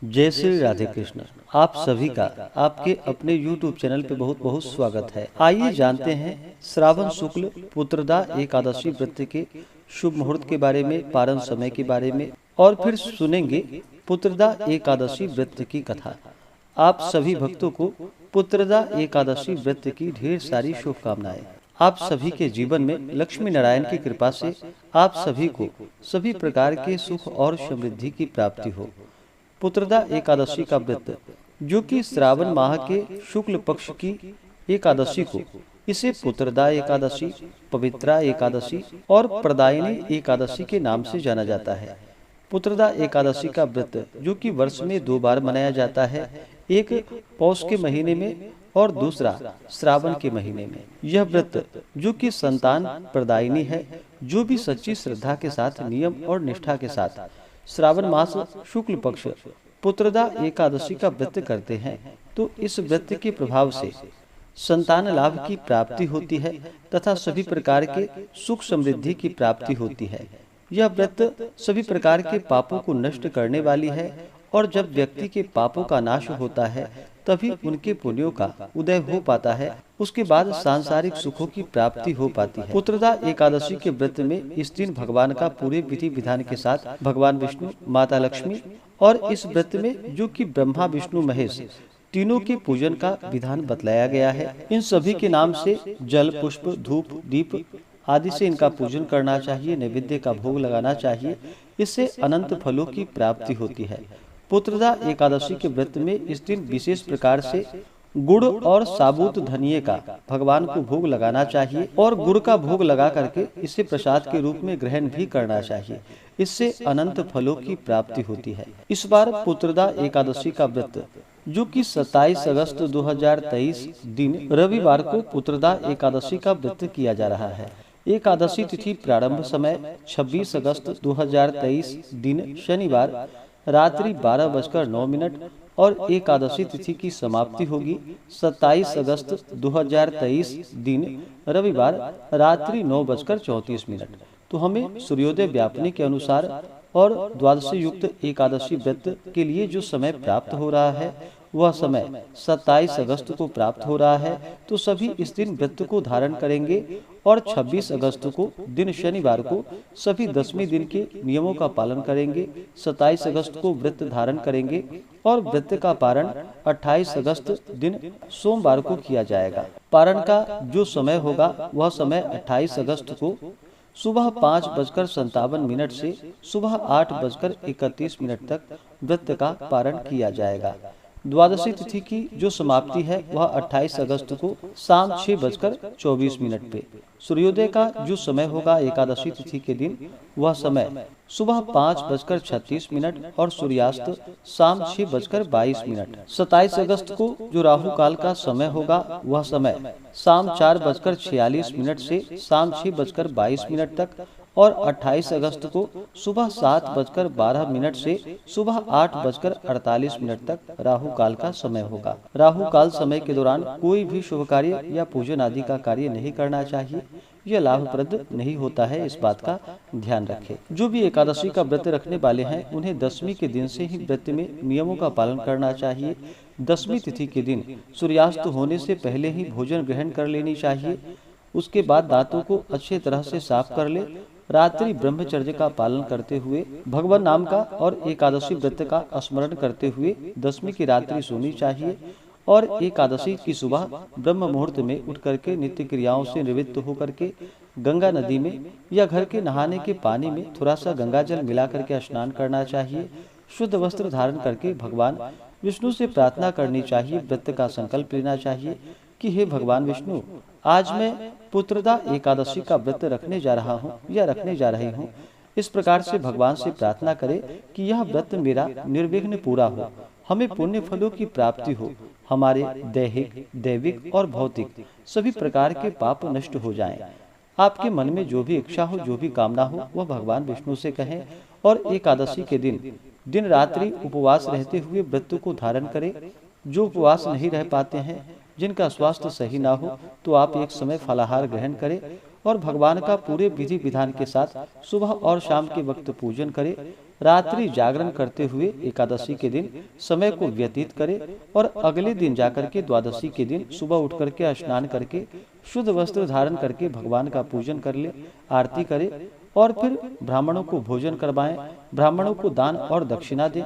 जय श्री राधे कृष्ण। आप सभी का आपके अपने YouTube चैनल पे बहुत बहुत स्वागत है। आइए जानते हैं श्रावण शुक्ल पुत्रदा एकादशी व्रत के शुभ मुहूर्त के बारे में, पारण समय के बारे में, और फिर सुनेंगे पुत्रदा एकादशी व्रत की कथा। आप सभी भक्तों को पुत्रदा एकादशी व्रत की ढेर सारी शुभकामनाएं। आप सभी के जीवन में लक्ष्मी नारायण की कृपा से आप सभी को सभी प्रकार के सुख और समृद्धि की प्राप्ति हो। पुत्रदा एकादशी का व्रत, जो कि श्रावण माह के शुक्ल पक्ष की एकादशी को, इसे पुत्रदा एकादशी, पवित्रा एकादशी और प्रदायिनी एकादशी के नाम से जाना जाता है। पुत्रदा एकादशी का व्रत, जो कि वर्ष में 2 बार मनाया जाता है, एक पौष के महीने में और दूसरा श्रावण के महीने में। यह व्रत, जो कि संतान प्रदायिनी है, जो भी सच्ची श्रद्धा के साथ, नियम और निष्ठा के साथ श्रावण मास शुक्ल पक्ष पुत्रदा एकादशी का व्रत करते हैं, तो इस व्रत के प्रभाव से संतान लाभ की प्राप्ति होती है तथा सभी प्रकार के सुख समृद्धि की प्राप्ति होती है। यह व्रत सभी प्रकार के पापों को नष्ट करने वाली है, और जब व्यक्ति के पापों का नाश होता है तभी उनके पुण्यों का उदय हो पाता है। उसके बाद सांसारिक सुखों की प्राप्ति हो पाती है। पुत्रदा एकादशी के व्रत में इस दिन भगवान का पूरे विधि विधान के साथ भगवान विष्णु, माता लक्ष्मी और इस व्रत में जो कि ब्रह्मा विष्णु महेश तीनों के पूजन का विधान बतलाया गया है। इन सभी के नाम से जल, पुष्प, धूप, दीप आदि से इनका पूजन करना चाहिए, नैवेद्य का भोग लगाना चाहिए। इससे अनंत फलों की प्राप्ति होती है। पुत्रदा एकादशी के व्रत में इस दिन विशेष प्रकार से गुड़ और साबुत धनिये का भगवान को भोग लगाना चाहिए, और गुड़ का भोग लगा करके इसे प्रसाद के रूप में ग्रहण भी करना चाहिए। इससे अनंत फलों की प्राप्ति होती है। इस बार पुत्रदा एकादशी का व्रत, जो कि 27 अगस्त 2023 दिन रविवार को पुत्रदा एकादशी का व्रत किया जा रहा है। एकादशी तिथि प्रारंभ समय 26 अगस्त 2023 दिन शनिवार रात्रि 12:09 और एकादशी तिथि की समाप्ति होगी 27 अगस्त 2023 दिन रविवार रात्रि 9:34। तो हमें सूर्योदय व्यापनी के अनुसार और द्वादशी युक्त एकादशी व्रत के लिए जो समय प्राप्त हो रहा है, वह समय 27 अगस्त को प्राप्त हो रहा है। तो सभी इस दिन व्रत को धारण करेंगे, और 26 अगस्त को दिन शनिवार को सभी 10वें दिन के नियमों का पालन करेंगे। 27 अगस्त को व्रत धारण करेंगे, और व्रत का पारण 28 अगस्त दिन सोमवार को किया जाएगा। पारण का जो समय होगा, वह समय 28 अगस्त को सुबह 5:57 से सुबह 8:31 तक व्रत का पारण किया जाएगा। द्वादशी तिथि की जो समाप्ति है, वह 28 अगस्त को शाम 6:24 पे। सूर्योदय का जो समय होगा एकादशी तिथि के दिन, वह समय सुबह 5:36 और सूर्यास्त शाम 6:22। 27 अगस्त को जो राहु काल का समय होगा, वह समय शाम 4:46 से शाम 6:22 तक, और 28 अगस्त को सुबह 7:12 से सुबह 8:48 तक राहु काल का समय होगा। राहु काल समय के दौरान कोई भी शुभ कार्य या पूजन आदि का कार्य नहीं करना चाहिए। यह लाभप्रद नहीं होता है, इस बात का ध्यान रखें। जो भी एकादशी का व्रत रखने वाले हैं, उन्हें 10वीं के दिन से ही व्रत में नियमों का पालन करना चाहिए। 10वीं तिथि के दिन सूर्यास्त होने से पहले ही भोजन ग्रहण कर लेनी चाहिए। उसके बाद दांतों को अच्छे तरह से साफ कर ले। रात्रि ब्रह्मचर्य का पालन करते हुए भगवान नाम का और एकादशी व्रत का स्मरण करते हुए 10वीं की रात्रि सोनी चाहिए, और एकादशी की सुबह ब्रह्म मुहूर्त में उठ करके नित्य क्रियाओं से निवृत्त होकर के गंगा नदी में या घर के नहाने के पानी में थोड़ा सा गंगा जल मिला करके स्नान करना चाहिए। शुद्ध वस्त्र धारण करके भगवान विष्णु से प्रार्थना करनी चाहिए। व्रत का संकल्प लेना चाहिए कि हे भगवान विष्णु, आज मैं पुत्रदा एकादशी का व्रत रखने जा रहा हूँ या रखने जा रही हूँ। इस प्रकार से भगवान से प्रार्थना करें कि यह व्रत मेरा निर्विघ्न पूरा हो, हमें पुण्य फलों की प्राप्ति हो, हमारे दैहिक, दैविक और भौतिक सभी प्रकार के पाप नष्ट हो जाएं। आपके मन में जो भी इच्छा हो, जो भी कामना हो, वह भगवान विष्णु से कहें, और एकादशी के दिन रात्रि उपवास रहते हुए व्रत को धारण करें। जो उपवास नहीं रह पाते हैं, जिनका स्वास्थ्य सही ना हो, तो आप एक समय फलाहार ग्रहण करें और भगवान का पूरे विधि विधान के साथ सुबह और शाम के वक्त पूजन करें। रात्रि जागरण करते हुए एकादशी के दिन समय को व्यतीत करे और अगले दिन जाकर के द्वादशी के दिन सुबह उठ करके स्नान करके शुद्ध वस्त्र धारण करके भगवान का पूजन कर ले, आरती करे और फिर ब्राह्मणों को भोजन करवाएं, ब्राह्मणों को दान और दक्षिणा दें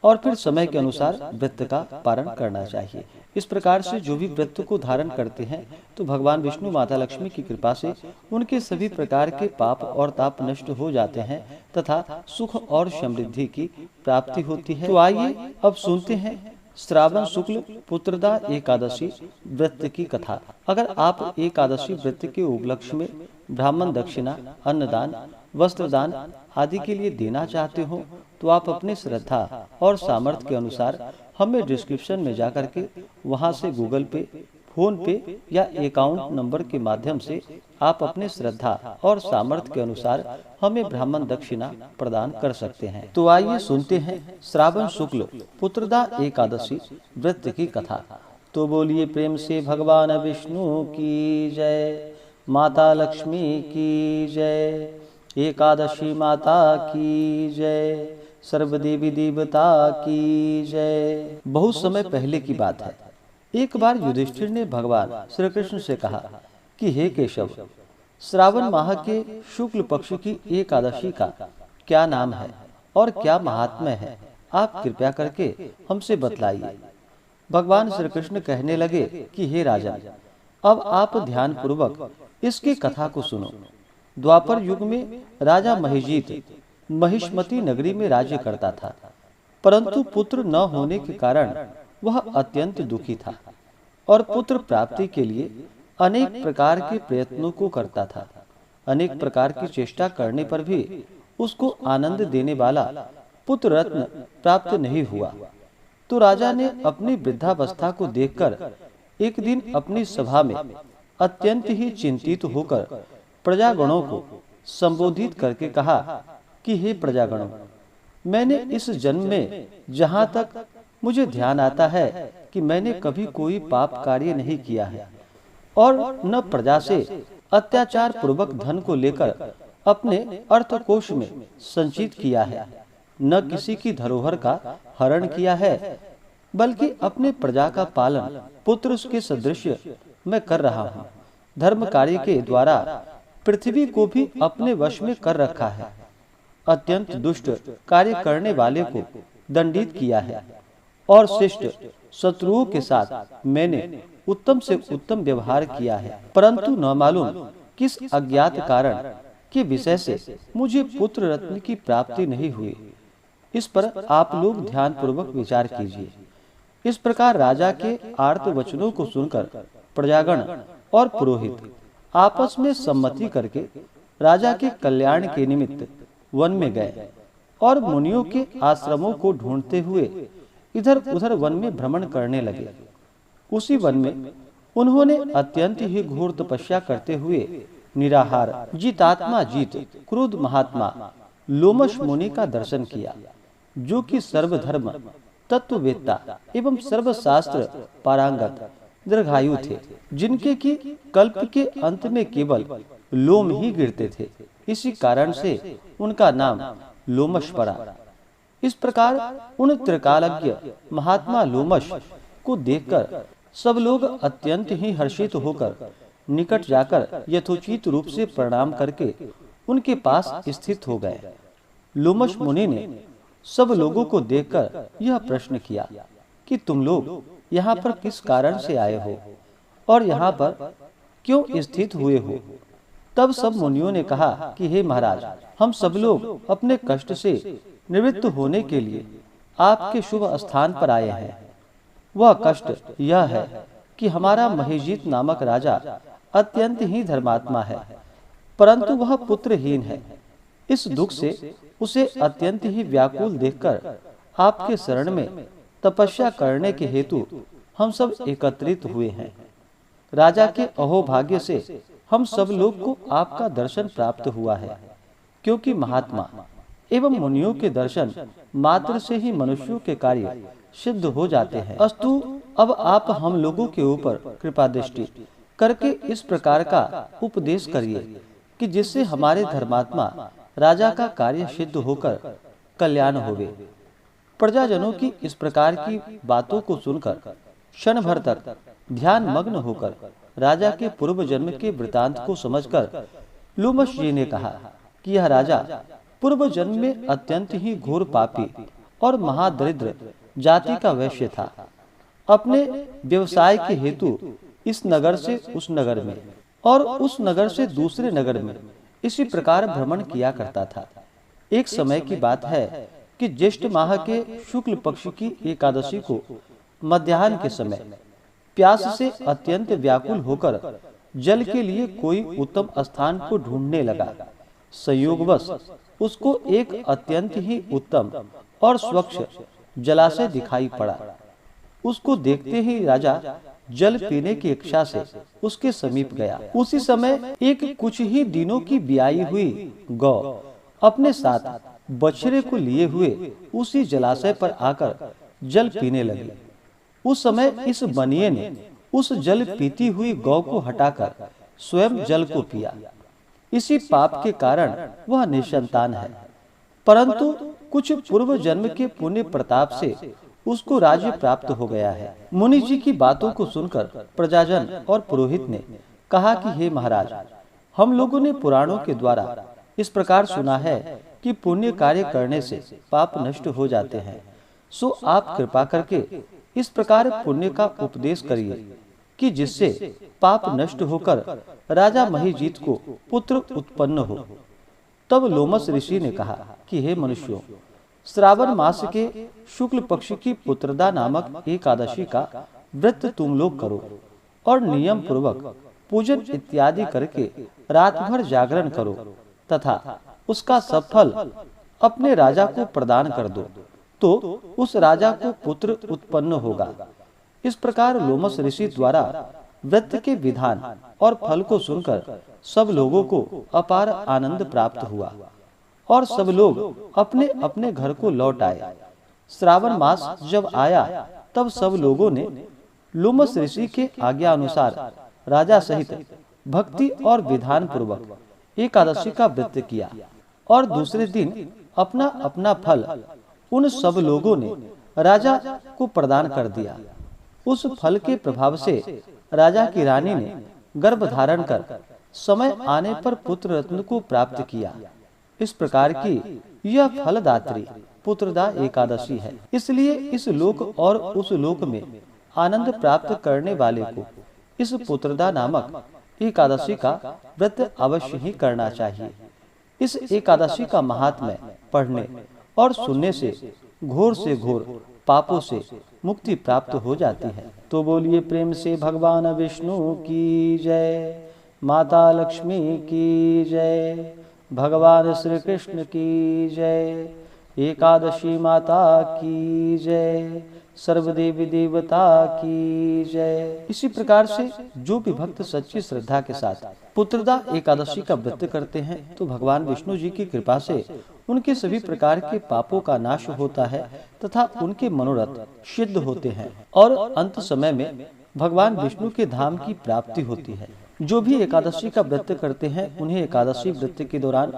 और फिर समय के अनुसार व्रत का पारण करना चाहिए। इस प्रकार से जो भी व्रत को धारण करते हैं तो भगवान विष्णु माता लक्ष्मी की कृपा से उनके सभी प्रकार के पाप और ताप नष्ट हो जाते हैं तथा सुख और समृद्धि की प्राप्ति होती है। तो आइए अब सुनते हैं श्रावण शुक्ल पुत्रदा एकादशी व्रत की कथा। अगर आप एकादशी व्रत के उपलक्ष्य में ब्राह्मण दक्षिणा, अन्नदान, वस्त्रदान आदि के लिए देना चाहते हो तो आप अपने श्रद्धा और सामर्थ्य के अनुसार हमें डिस्क्रिप्शन में जाकर के वहां से गूगल पे, फोन पे या अकाउंट नंबर के माध्यम से आप अपने श्रद्धा और सामर्थ्य के अनुसार हमें ब्राह्मण दक्षिणा प्रदान कर सकते हैं। तो आइए सुनते हैं श्रावण शुक्ल पुत्रदा एकादशी व्रत की कथा। तो बोलिए प्रेम से भगवान विष्णु की जय, माता लक्ष्मी की जय, एकादशी माता की जय, सर्वदेवी देवता की जय। बहुत समय पहले की बात है। एक बार युधिष्ठिर ने भगवान श्री कृष्ण से कहा कि हे केशव, श्रावण माह के शुक्ल पक्ष की एकादशी का क्या नाम है और क्या महात्म्य है, आप कृपया करके हमसे बतलाइए। भगवान श्री कृष्ण कहने लगे कि हे राजन, अब आप ध्यान पूर्वक इसकी कथा को सुनो। द्वापर युग में राजा महिजीत महिष्मती नगरी में राज्य करता था, परंतु पुत्र न होने के कारण वह अत्यंत दुखी था और पुत्र प्राप्ति के लिए अनेक प्रकार के प्रयत्नों को करता था। अनेक प्रकार की चेष्टा करने पर भी उसको आनंद देने वाला पुत्र रत्न प्राप्त नहीं हुआ। तो राजा ने अपनी वृद्धावस्था को देखकर एक दिन अपनी सभा में अत्यंत ही चिंतित होकर प्रजागणों को संबोधित करके कहा कि हे प्रजागणों, मैंने इस जन्म में जहाँ तक मुझे ध्यान आता है कि मैंने कभी कोई पाप कार्य नहीं किया है और न प्रजा से अत्याचार पूर्वक धन को लेकर अपने अर्थकोश में संचित किया है, न किसी की धरोहर का हरण किया है, बल्कि अपने प्रजा का पालन पुत्र के सदृश मैं कर रहा हूँ। धर्म कार्य के द्वारा पृथ्वी को भी अपने वश में कर रखा है। अत्यंत दुष्ट कार्य करने वाले को दंडित किया है और शिष्ट शत्रुओं के साथ मैंने उत्तम से उत्तम व्यवहार किया है, परंतु न मालूम किस अज्ञात कारण के विषय से मुझे पुत्र रत्न की प्राप्ति नहीं हुई। इस पर आप लोग ध्यान पूर्वक विचार कीजिए। इस प्रकार राजा के आर्त वचनों को सुनकर प्रजागण और पुरोहित आपस में सम्मति करके राजा के कल्याण के निमित्त वन में गए और मुनियों के आश्रमों को ढूंढते हुए इधर उधर वन में भ्रमण करने लगे। उसी वन में उन्होंने अत्यंत ही घोर तपस्या करते हुए निराहार जितात्मा जीत क्रोध महात्मा लोमश मुनि का दर्शन किया, जो कि सर्वधर्म तत्ववेत्ता एवं सर्वशास्त्र पारंगत दीर्घायु थे, जिनके की कल्प के अंत में केवल लोम ही गिरते थे। इसी कारण से उनका नाम लोमश पड़ा। इस प्रकार उन त्रिकालज्ञ महात्मा लोमश को देखकर सब लोग अत्यंत ही हर्षित होकर निकट जाकर यथोचित रूप से प्रणाम करके उनके पास स्थित हो गए। लोमश मुनि ने सब लोगों को देखकर यह प्रश्न किया कि तुम लोग यहाँ पर किस कारण से आए हो और यहाँ पर क्यों स्थित हुए हो। तब सब मुनियों ने कहा कि हे महाराज, हम सब लोग अपने कष्ट से निवृत्त होने के लिए आपके शुभ स्थान पर आए हैं। वह कष्ट यह है कि हमारा महिजीत नामक राजा अत्यंत ही धर्मात्मा है, परंतु वह पुत्रहीन है। इस दुख से उसे अत्यंत ही व्याकुल देखकर आपके शरण में तपस्या करने के हेतु हम सब एकत्रित हुए हैं। राजा के अहोभाग्य से हम सब लोग को आपका दर्शन प्राप्त हुआ है, क्योंकि महात्मा एवं मुनियों के दर्शन मात्र से ही मनुष्यों के कार्य सिद्ध हो जाते हैं। अस्तु, अब आप हम लोगों के ऊपर कृपा दृष्टि करके इस प्रकार का उपदेश करिए कि जिससे हमारे धर्मात्मा राजा का कार्य सिद्ध होकर कल्याण होवे। प्रजाजनों की इस प्रकार की बातों को सुनकर क्षण भर तक ध्यान मग्न होकर राजा के पूर्व जन्म के वृतांत को समझकर लूमस जी ने कहा कि यह राजा पूर्व जन्म में अत्यंत ही घोर पापी और महादरिद्र जाति का वैश्य था। अपने व्यवसाय के हेतु इस नगर से उस नगर में और उस नगर से दूसरे नगर में इसी प्रकार भ्रमण किया करता था। एक समय की बात है कि ज्येष्ठ माह के शुक्ल पक्ष की एकादशी को मध्याह्न के समय प्यास से अत्यंत व्याकुल होकर जल के लिए कोई उत्तम स्थान को ढूंढने लगा। संयोगवश उसको एक अत्यंत ही उत्तम और स्वच्छ जलाशय दिखाई पड़ा। उसको देखते ही राजा जल पीने की इच्छा से उसके समीप गया। उसी समय एक कुछ ही दिनों की ब्याई हुई गौ अपने साथ बछड़े को लिए हुए उसी जलाशय पर आकर जल पीने लगी। उस समय इस बनिए ने उस जल पीती हुई गौ को हटाकर स्वयं जल को पिया। इसी पाप के कारण वह निसंतान है, परंतु कुछ पूर्व जन्म के पुण्य प्रताप से उसको राज्य प्राप्त हो गया है। मुनि जी की बातों को सुनकर प्रजाजन और पुरोहित ने कहा कि हे महाराज, हम लोगों ने पुराणों के द्वारा इस प्रकार सुना है कि पुण्य कार्य करने से पाप नष्ट हो जाते हैं। सो आप कृपा करके इस प्रकार पुण्य का उपदेश करिए कि जिससे पाप नष्ट होकर राजा महिजीत को पुत्र उत्पन्न हो। तब लोमस ऋषि ने कहा कि हे मनुष्यों, श्रावण मास के शुक्ल पक्ष की पुत्रदा नामक एकादशी का व्रत तुम लोग करो और नियम पूर्वक पूजन इत्यादि करके रात भर जागरण करो तथा उसका सब फल अपने राजा को प्रदान कर दो, तो उस राजा को पुत्र उत्पन्न होगा। इस प्रकार लोमस ऋषि द्वारा व्रत के विधान और फल को सुनकर सब लोगों को अपार आनंद प्राप्त हुआ और सब लोग अपने अपने घर को लौट आए। श्रावण मास जब आया तब सब लोगों ने लोमस ऋषि के आज्ञा अनुसार राजा सहित भक्ति और विधान पूर्वक एकादशी का व्रत किया और दूसरे दिन अपना अपना फल उन सब लोगों ने राजा को प्रदान कर दिया। उस फल के प्रभाव से राजा की रानी ने गर्भ धारण कर समय आने पर पुत्र रत्न को प्राप्त किया। इस प्रकार की यह फलदात्री पुत्रदा एकादशी है। इसलिए इस लोक और उस लोक में आनंद प्राप्त करने वाले को इस पुत्रदा नामक एकादशी का व्रत अवश्य ही करना चाहिए। इस एकादशी का महात्म्य पढ़ने और सुनने से घोर पापों से मुक्ति प्राप्त हो जाती है। तो बोलिए प्रेम से भगवान विष्णु की जय, माता लक्ष्मी की जय, भगवान श्री कृष्ण की जय, एकादशी माता की जय, सर्वदेवी देवता की जय। इसी प्रकार से जो भी भक्त सच्ची श्रद्धा के साथ पुत्रदा एकादशी का व्रत करते हैं तो भगवान विष्णु जी की कृपा से उनके सभी प्रकार के पापों का नाश होता है तथा उनके मनोरथ सिद्ध होते हैं और अंत समय में भगवान विष्णु के धाम की प्राप्ति होती है। जो भी एकादशी का व्रत करते हैं उन्हें एकादशी व्रत के दौरान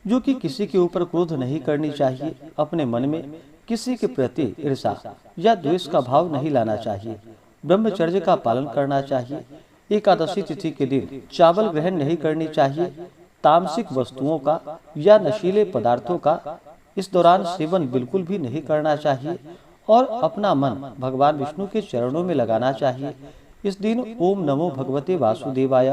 जो कि किसी के ऊपर क्रोध नहीं करनी चाहिए, अपने मन में किसी के प्रति ईर्षा या द्वेष का भाव नहीं लाना चाहिए, ब्रह्मचर्य का पालन करना चाहिए। एकादशी तिथि के दिन चावल ग्रहण नहीं करनी चाहिए। तामसिक वस्तुओं का या नशीले पदार्थों का इस दौरान सेवन बिल्कुल भी नहीं करना चाहिए और अपना मन भगवान विष्णु के चरणों में लगाना चाहिए। इस दिन ओम नमो भगवते वासुदेवाय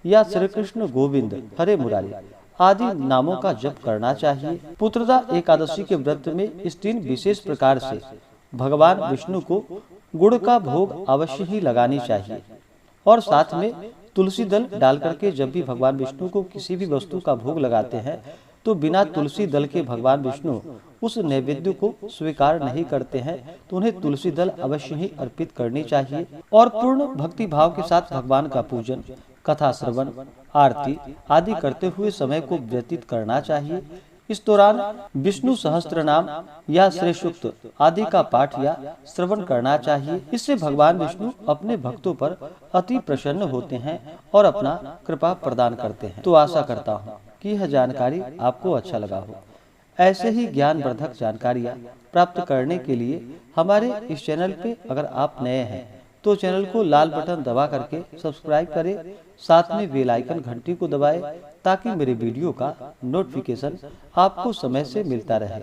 या श्री कृष्ण गोविंद हरे मुरारी आदि नामों का जप करना चाहिए। पुत्रदा एकादशी के व्रत में इस दिन विशेष प्रकार से भगवान विष्णु को गुड़ का भोग अवश्य ही लगानी चाहिए और साथ में तुलसी दल डाल करके जब भी भगवान विष्णु को किसी भी वस्तु का भोग लगाते हैं तो बिना तुलसी दल के भगवान विष्णु उस नैवेद्य को स्वीकार नहीं करते हैं, तो उन्हें तुलसी दल अवश्य ही अर्पित करनी चाहिए और पूर्ण भक्ति भाव के साथ भगवान का पूजन, कथा श्रवण, आरती आदि करते हुए समय को व्यतीत करना चाहिए। इस दौरान विष्णु सहस्त्र नाम या श्री सूक्त आदि का पाठ या श्रवण करना चाहिए। इससे भगवान विष्णु अपने भक्तों पर अति प्रसन्न होते हैं और अपना कृपा प्रदान करते हैं। तो आशा करता हूँ कि यह जानकारी आपको अच्छा लगा हो। ऐसे ही ज्ञानवर्धक जानकारियाँ प्राप्त करने के लिए हमारे इस चैनल पे अगर आप नए हैं तो चैनल को लाल बटन दबा करके सब्सक्राइब करें, साथ में बेल आइकन घंटी को दबाएं ताकि मेरे वीडियो का नोटिफिकेशन आपको समय से मिलता रहे।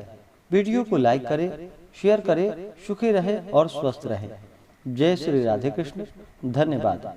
वीडियो को लाइक करें, शेयर करें, सुखी रहें और स्वस्थ रहें। जय श्री राधे कृष्ण। धन्यवाद।